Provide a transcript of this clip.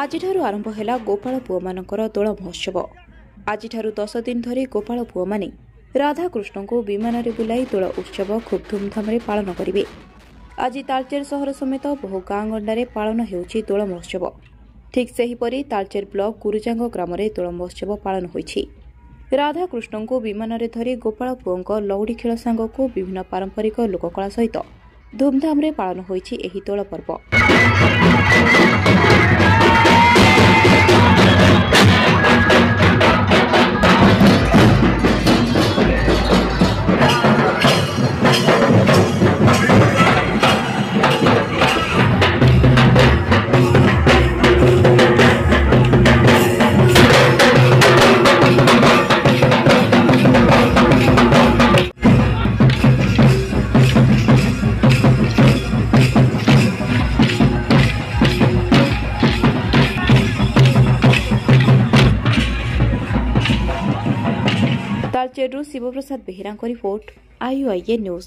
ଆଜିଠାରୁ ଆରମ୍ଭ ହେଲା ଗୋପାଳ ପୁଅମାନଙ୍କର ଦୋଳ ମହୋତ୍ସବ। ଆଜିଠାରୁ 10 ଦିନ ଧରି ଗୋପାଳ ପୁଅମାନେ ରାଧାକୃଷ୍ଣଙ୍କୁ ବିମାନରେ ବୁଲାଇ ଦୋଳ ଉତ୍ସବ ଖୁବ୍ ଧୁମ୍ଧାମରେ ପାଳନ କରିବେ। ଆଜି ତାଳଚେର ସହର ସମେତ ବହୁ ଗାଁ ଗଣ୍ଡାରେ ପାଳନ ହେଉଛି ଦୋଳ ମହୋତ୍ସବ। ଠିକ୍ ସେହିପରି ତାଳଚେର ବ୍ଲକ ଗୁରୁଜାଙ୍ଗ ଗ୍ରାମରେ ଦୋଳ ମହୋତ୍ସବ ପାଳନ ହୋଇଛି। ରାଧାକୃଷ୍ଣଙ୍କୁ ବିମାନରେ ଧରି ଗୋପାଳ ପୁଅଙ୍କ ଲଉଡ଼ି ଖେଳ ସାଙ୍ଗକୁ ବିଭିନ୍ନ ପାରମ୍ପରିକ ଲୋକକଳା ସହିତ ଧୁମ୍ଧାମରେ ପାଳନ ହୋଇଛି ଏହି ଦୋଳ ପର୍ବ। तालचेरु Shivaprasad Behera report IUIA news.